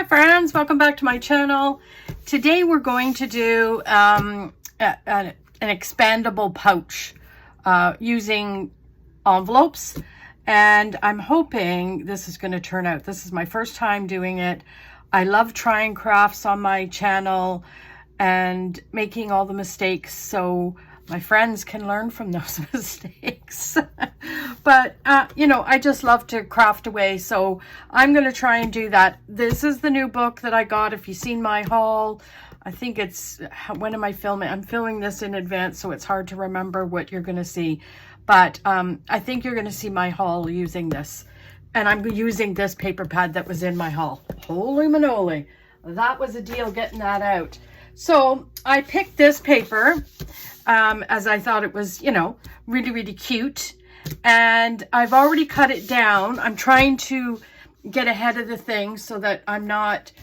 friends, welcome back to my channel. Today we're going to do an expandable pouch using envelopes, and I'm hoping this is going to turn out. This is my first time doing it. I love trying crafts on my channel and making all the mistakes so my friends can learn from those mistakes. But, you know, I just love to craft away. So I'm going to try and do that. This is the new book that I got. If you've seen my haul, I think it's, when am I filming? I'm filming this in advance, so it's hard to remember what you're going to see. But I think you're going to see my haul using this. And I'm using this paper pad that was in my haul. Holy manoli. That was a deal getting that out. So I picked this paper as I thought it was, you know, really, really cute. And I've already cut it down. I'm trying to get ahead of the thing so that I'm not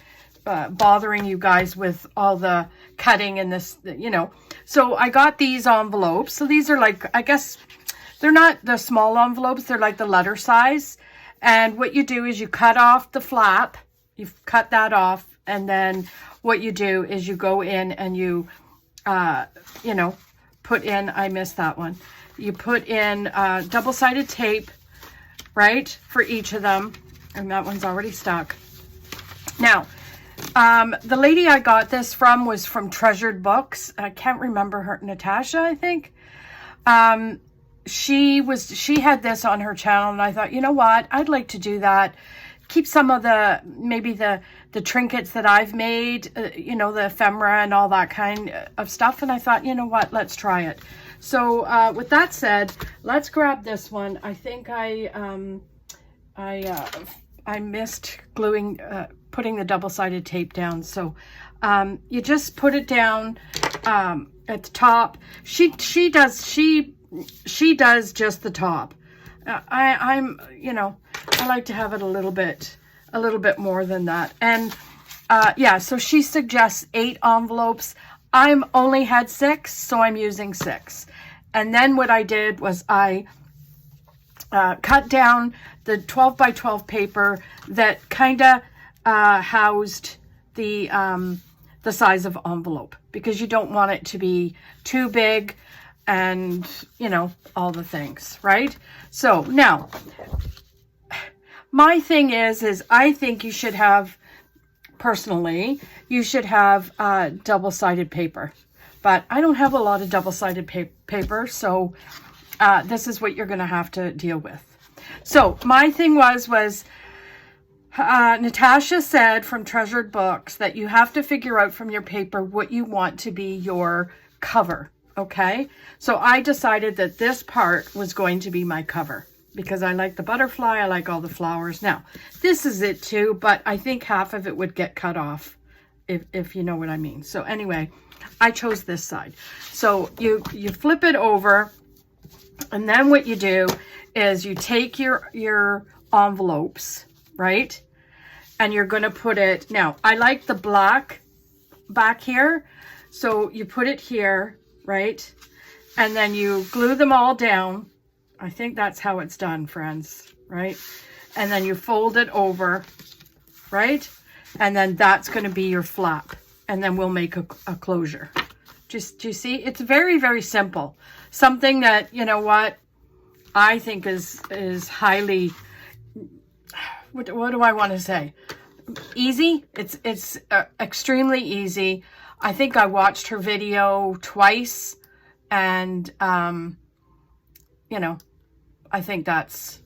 bothering you guys with all the cutting and this, you know. So I got these envelopes. So these are like, I guess, they're not the small envelopes. They're like the letter size. And what you do is you cut off the flap. You cut that off. And then what you do is you go in and you, you know, put in, I missed that one. You put in double-sided tape, right, for each of them. And that one's already stuck. Now, the lady I got this from was from Treasured Books. I can't remember her, Natasha, I think. She had this on her channel, and I thought, you know what, I'd like to do that. Keep some of the, maybe the trinkets that I've made, you know, the ephemera and all that kind of stuff. And I thought, you know what, let's try it. So with that said, let's grab this one. I think I missed gluing, putting the double-sided tape down. So you just put it down at the top. She does just the top. I'm, you know, I like to have it a little bit more than that. And yeah, so she suggests 8 envelopes. I'm only had 6, so I'm using 6. And then what I did was I cut down the 12 by 12 paper that kind of housed the size of envelope, because you don't want it to be too big and, you know, all the things, right? So now, my thing is I think you should have, personally, you should have double-sided paper. But I don't have a lot of double-sided paper, so this is what you're going to have to deal with. So my thing was Natasha said from Treasured Books that you have to figure out from your paper what you want to be your cover, okay? So I decided that this part was going to be my cover, because I like the butterfly, I like all the flowers. Now, this is it too, but I think half of it would get cut off, if you know what I mean. So anyway, I chose this side. So you flip it over, and then what you do is you take your envelopes, right? And you're going to put it, now I like the black back here, so you put it here, right? And then you glue them all down. I think that's how it's done, friends, right? And then you fold it over, right? And then that's going to be your flap. And then we'll make a closure. Do you see? It's very, very simple. Something that, you know what, I think is highly, what do I want to say? Easy. It's extremely easy. I think I watched her video twice, and you know, I think that's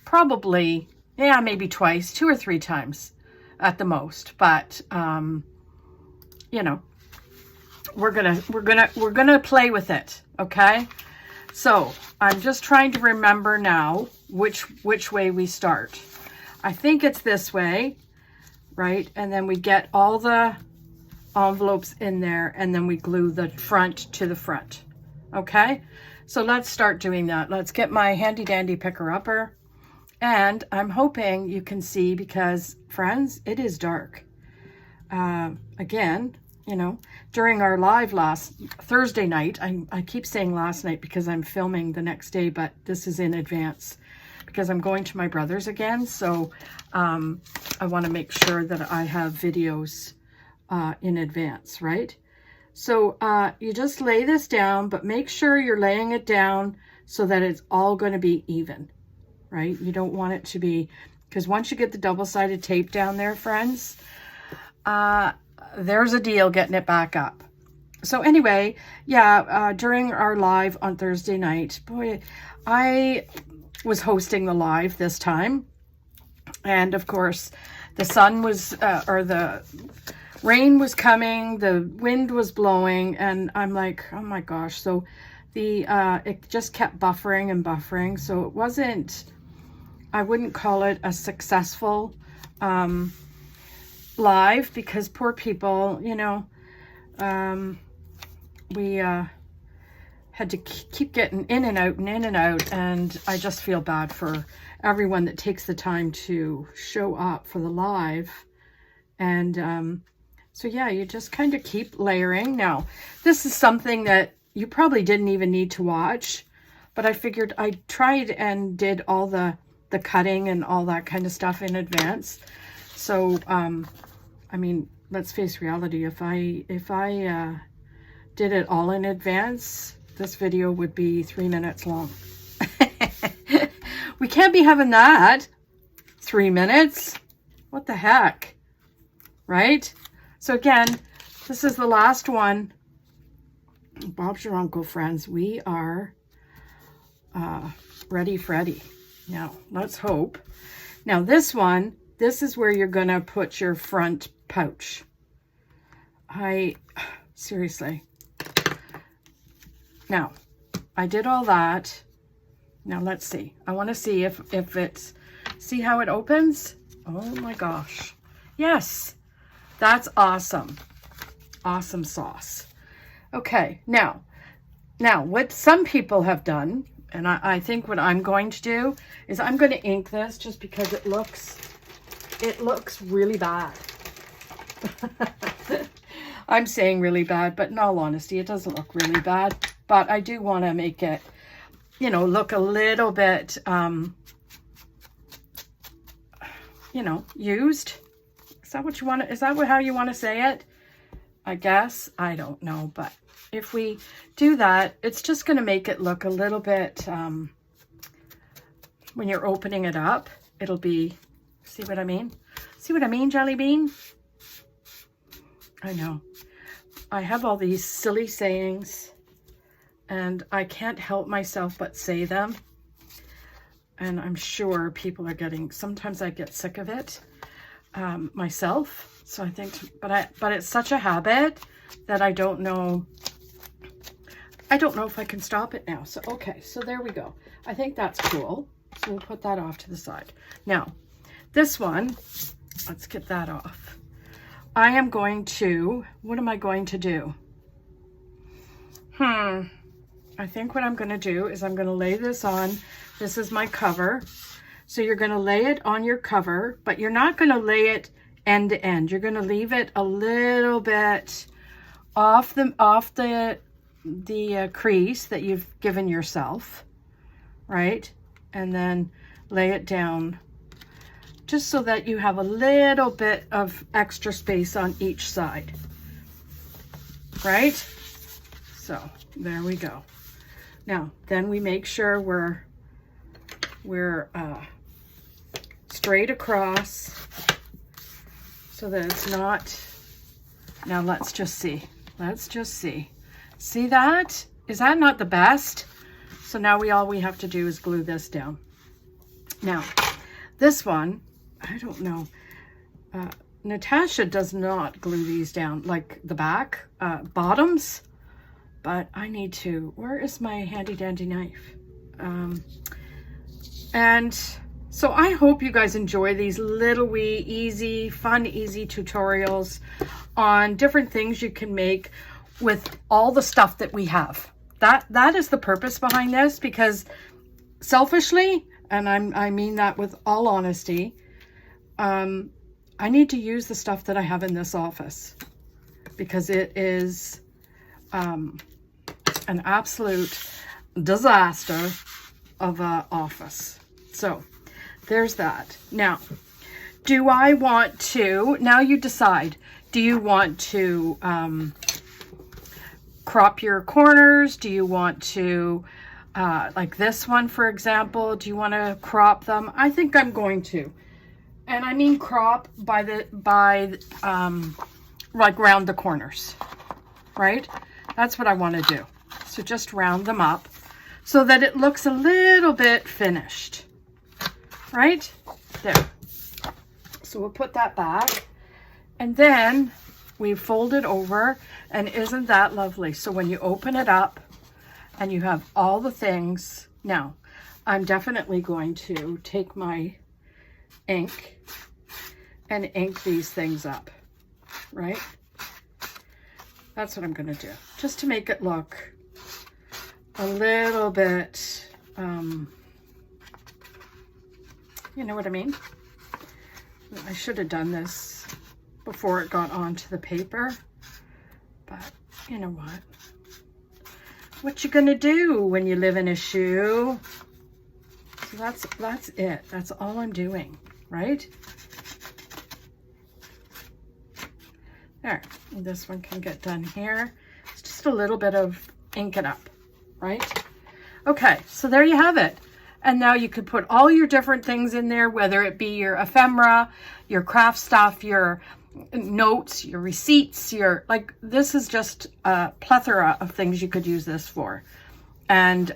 probably, yeah, maybe twice, 2 or 3 times at the most. But you know, we're gonna play with it, okay? So I'm just trying to remember now which way we start. I think it's this way, right? And then we get all the envelopes in there, and then we glue the front to the front, okay? So let's start doing that. Let's get my handy dandy picker-upper, and I'm hoping you can see, because friends, it is dark. Again, you know, during our live last Thursday night, I keep saying last night because I'm filming the next day, but this is in advance, because I'm going to my brother's again. So I want to make sure that I have videos in advance, right? So you just lay this down, but make sure you're laying it down so that it's all going to be even, right? You don't want it to be, because once you get the double-sided tape down there, friends, there's a deal getting it back up. So anyway, yeah, during our live on Thursday night, boy, I was hosting the live this time. And of course, the sun was, or the rain was coming, the wind was blowing, and I'm like, oh my gosh. So it just kept buffering and buffering. So it wasn't, I wouldn't call it a successful live, because poor people, you know, we had to keep getting in and out and in and out, and I just feel bad for everyone that takes the time to show up for the live. And so yeah, you just kind of keep layering. Now, this is something that you probably didn't even need to watch, but I figured I tried and did all the cutting and all that kind of stuff in advance. So I mean, let's face reality, if I did it all in advance, this video would be 3 minutes long. We can't be having that. 3 minutes? What the heck? Right? So again, this is the last one. Bob's your uncle, friends. We are ready, Freddy. Now, let's hope. Now, this one, this is where you're going to put your front pouch. Seriously. Now, I did all that. Now, let's see. I want to see if it's, see how it opens? Oh my gosh. Yes, that's awesome. Awesome sauce. Okay, now what some people have done, and I think what I'm going to do is I'm going to ink this just because it looks really bad. I'm saying really bad, but in all honesty, it doesn't look really bad. But I do want to make it, you know, look a little bit, you know, used. Is that what you want to, is that how you want to say it? I guess. I don't know. But if we do that, it's just going to make it look a little bit, when you're opening it up, it'll be, see what I mean? See what I mean, Jelly Bean? I know. I have all these silly sayings, and I can't help myself but say them. And I'm sure people are getting, sometimes I get sick of it myself. So I think, but it's such a habit that I don't know if I can stop it now. So, okay, so there we go. I think that's cool. So we'll put that off to the side. Now, this one, let's get that off. I am going to, what am I going to do? I think what I'm going to do is I'm going to lay this on. This is my cover. So you're going to lay it on your cover, but you're not going to lay it end to end. You're going to leave it a little bit off the crease that you've given yourself, right? And then lay it down just so that you have a little bit of extra space on each side, right? So there we go. Now, then we make sure we're straight across so that it's not, now let's just see. Let's just see. See that? Is that not the best? So now all we have to do is glue this down. Now, this one, I don't know. Natasha does not glue these down like the back bottoms, but I need to. Where is my handy dandy knife? And so I hope you guys enjoy these little wee easy, fun, easy tutorials on different things you can make with all the stuff that we have. That is the purpose behind this, because selfishly, and I mean that with all honesty, I need to use the stuff that I have in this office, because it is an absolute disaster of an office. So there's that. Now, do I want to, now you decide, do you want to crop your corners? Do you want to, like this one, for example, do you want to crop them? I think I'm going to. And I mean crop by like round the corners, right? That's what I want to do. So just round them up so that it looks a little bit finished, right? There. So we'll put that back, and then we fold it over, and isn't that lovely? So when you open it up and you have all the things, now I'm definitely going to take my ink and ink these things up, right? That's what I'm going to do, just to make it look a little bit, you know what I mean? I should have done this before it got onto the paper, but you know what? What you gonna do when you live in a shoe? So that's it. That's all I'm doing, right? There, and this one can get done here. It's just a little bit of ink it up, right? Okay, so there you have it. And now you could put all your different things in there, whether it be your ephemera, your craft stuff, your notes, your receipts, your, like, this is just a plethora of things you could use this for. And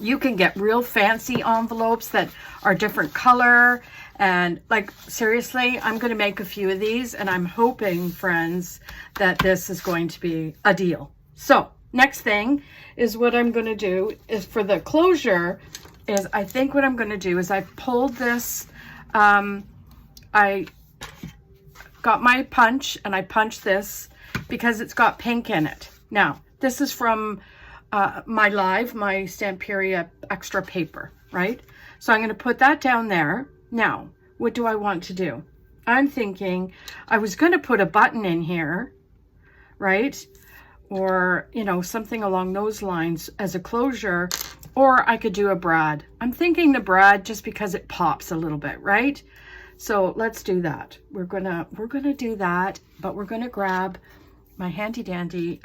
you can get real fancy envelopes that are different color. And like, seriously, I'm going to make a few of these, and I'm hoping, friends, that this is going to be a deal. So next thing is what I'm going to do is for the closure is I think what I'm going to do is I pulled this, I got my punch and I punched this because it's got pink in it. Now, this is from my Stamperia extra paper, right? So I'm going to put that down there. Now, what do I want to do? I'm thinking I was going to put a button in here, right? Or, you know, something along those lines as a closure, or I could do a brad. I'm thinking the brad just because it pops a little bit, right? So let's do that. We're gonna do that, but we're gonna grab my handy dandy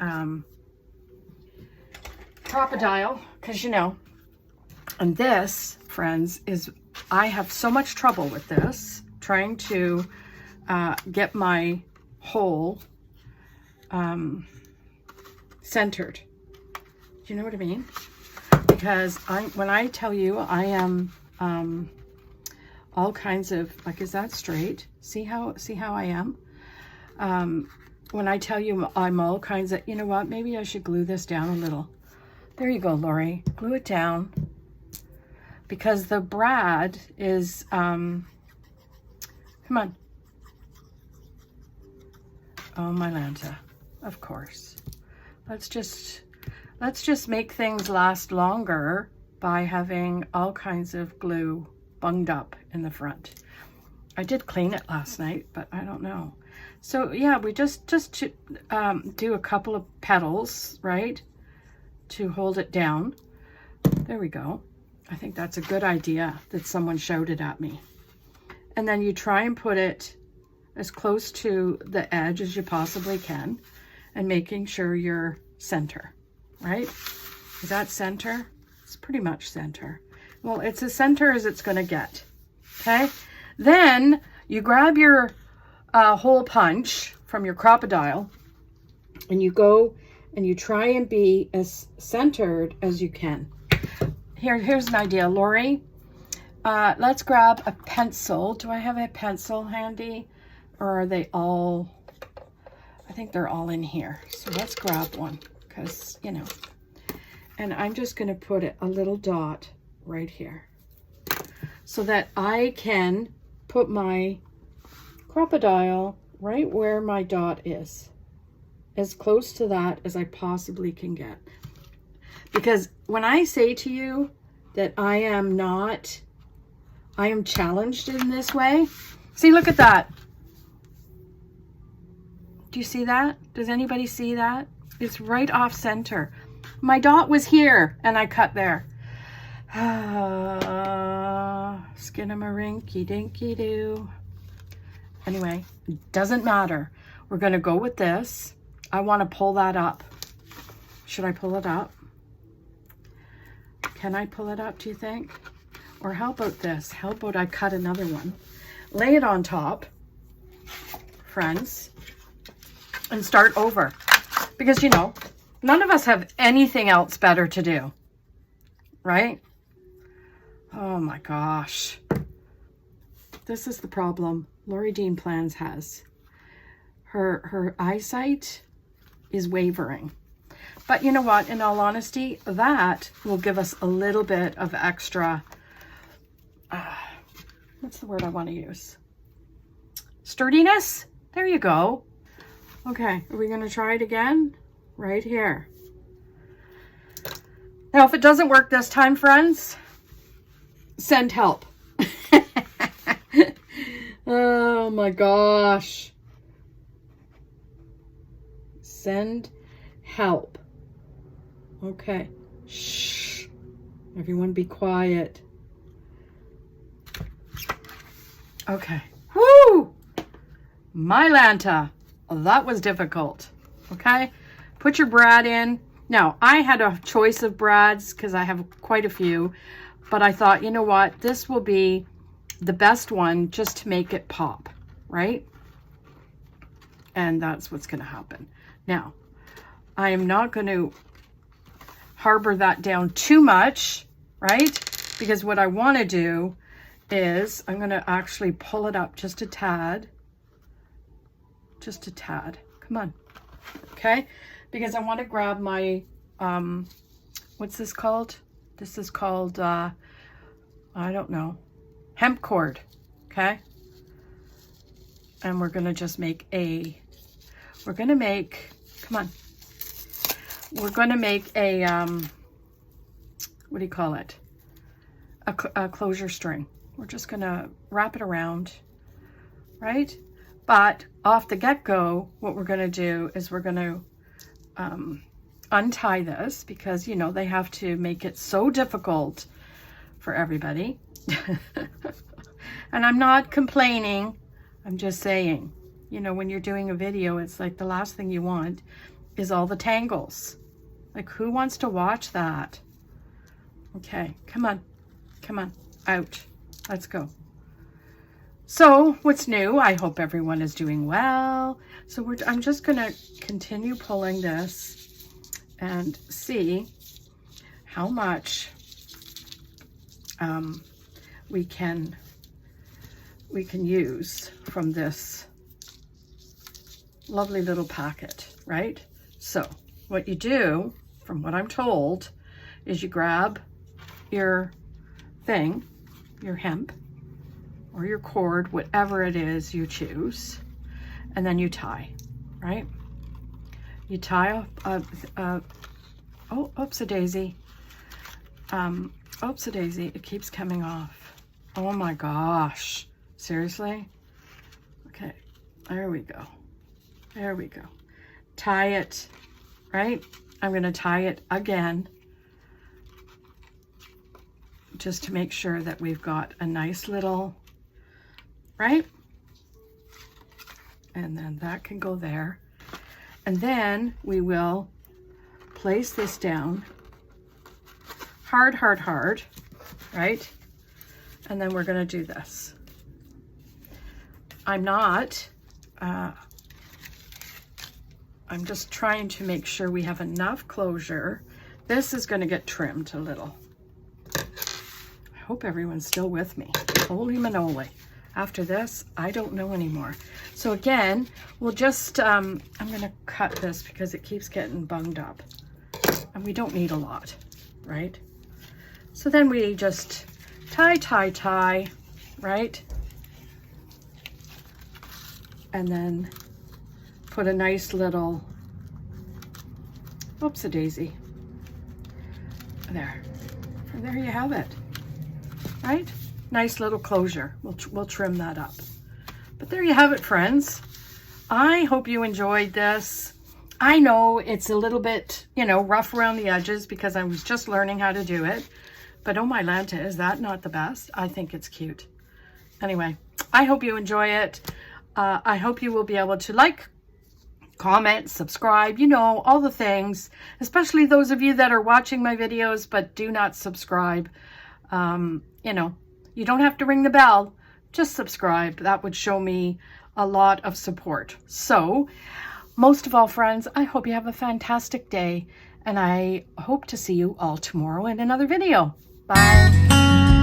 crocodile, because you know, and this, friends, is, I have so much trouble with this, trying to get my hole centered. Do you know what I mean? Because when I tell you I am all kinds of, like, is that straight? See how I am? When I tell you I'm all kinds of, you know what, maybe I should glue this down a little. There you go, Lori. Glue it down. Because the brad is, come on. Oh, my Lanta, of course. Let's just make things last longer by having all kinds of glue bunged up in the front. I did clean it last night, but I don't know. So yeah, we just do a couple of petals, right, to hold it down. There we go. I think that's a good idea that someone shouted at me. And then you try and put it as close to the edge as you possibly can, and making sure you're center, right? Is that center? It's pretty much center. Well, it's as center as it's going to get, okay? Then you grab your hole punch from your crocodile, and you go and you try and be as centered as you can. Here's an idea, Lori. Let's grab a pencil. Do I have a pencil handy? Or are they all, I think they're all in here. So let's grab one, because, you know, and I'm just going to put a little dot right here so that I can put my crocodile right where my dot is, as close to that as I possibly can get. Because when I say to you that I am challenged in this way, see, look at that. Do you see that? Does anybody see that? It's right off center. My dot was here and I cut there. Skinamarinky-dinky-doo. Anyway, doesn't matter. We're going to go with this. I want to pull that up. Should I pull it up? Can I pull it up, do you think? Or how about this? How about I cut another one? Lay it on top, friends, and start over. Because, you know, none of us have anything else better to do. Right? Oh my gosh. This is the problem Lori Dean Plans has. Her eyesight is wavering. But you know what? In all honesty, that will give us a little bit of extra, what's the word I want to use? Sturdiness? There you go. Okay, are we going to try it again? Right here. Now, if it doesn't work this time, friends, send help. Oh my gosh. Send help. Okay. Shh. Everyone be quiet. Okay. Woo! My Lanta. Oh, that was difficult. Okay. Put your brad in. Now, I had a choice of brads because I have quite a few. But I thought, you know what? This will be the best one just to make it pop. Right? And that's what's going to happen. Now, I am not going to harbor that down too much, right? Because what I want to do is I'm going to actually pull it up just a tad. Just a tad. Come on. Okay? Because I want to grab my, what's this called? This is called, I don't know, hemp cord. Okay? And we're going to just make we're going to make, come on. We're going to make a, what do you call it? A closure string. We're just going to wrap it around, right? But off the get-go, what we're going to do is we're going to untie this because, you know, they have to make it so difficult for everybody. And I'm not complaining. I'm just saying, you know, when you're doing a video, it's like the last thing you want is all the tangles. Like, who wants to watch that? Okay, come on. Come on. Out. Let's go. So, what's new? I hope everyone is doing well. So, I'm just going to continue pulling this and see how much we can use from this lovely little packet, right? So what you do, from what I'm told, is you grab your thing, your hemp or your cord, whatever it is you choose, and then you tie, right? You tie oh, oops-a-daisy. Oops-a-daisy, it keeps coming off. Oh my gosh. Seriously? Okay, there we go. There we go. Tie it, right? I'm going to tie it again just to make sure that we've got a nice little, right? And then that can go there. And then we will place this down hard, hard, hard, right? And then we're going to do this. I'm not, I'm just trying to make sure we have enough closure. This is going to get trimmed a little. I hope everyone's still with me. Holy manoli. After this, I don't know anymore. So again, we'll just, I'm going to cut this because it keeps getting bunged up. And we don't need a lot, right? So then we just tie, tie, tie, right? And then put a nice little, oops-a-daisy, there. And there you have it, right? Nice little closure. We'll trim that up. But there you have it, friends. I hope you enjoyed this. I know it's a little bit, you know, rough around the edges because I was just learning how to do it. But oh my Lanta, is that not the best? I think it's cute. Anyway, I hope you enjoy it. I hope you will be able to like, comment, subscribe, you know, all the things, especially those of you that are watching my videos but do not subscribe. You know, you don't have to ring the bell, just subscribe. That would show me a lot of support. So, most of all, friends, I hope you have a fantastic day, and I hope to see you all tomorrow in another video. Bye.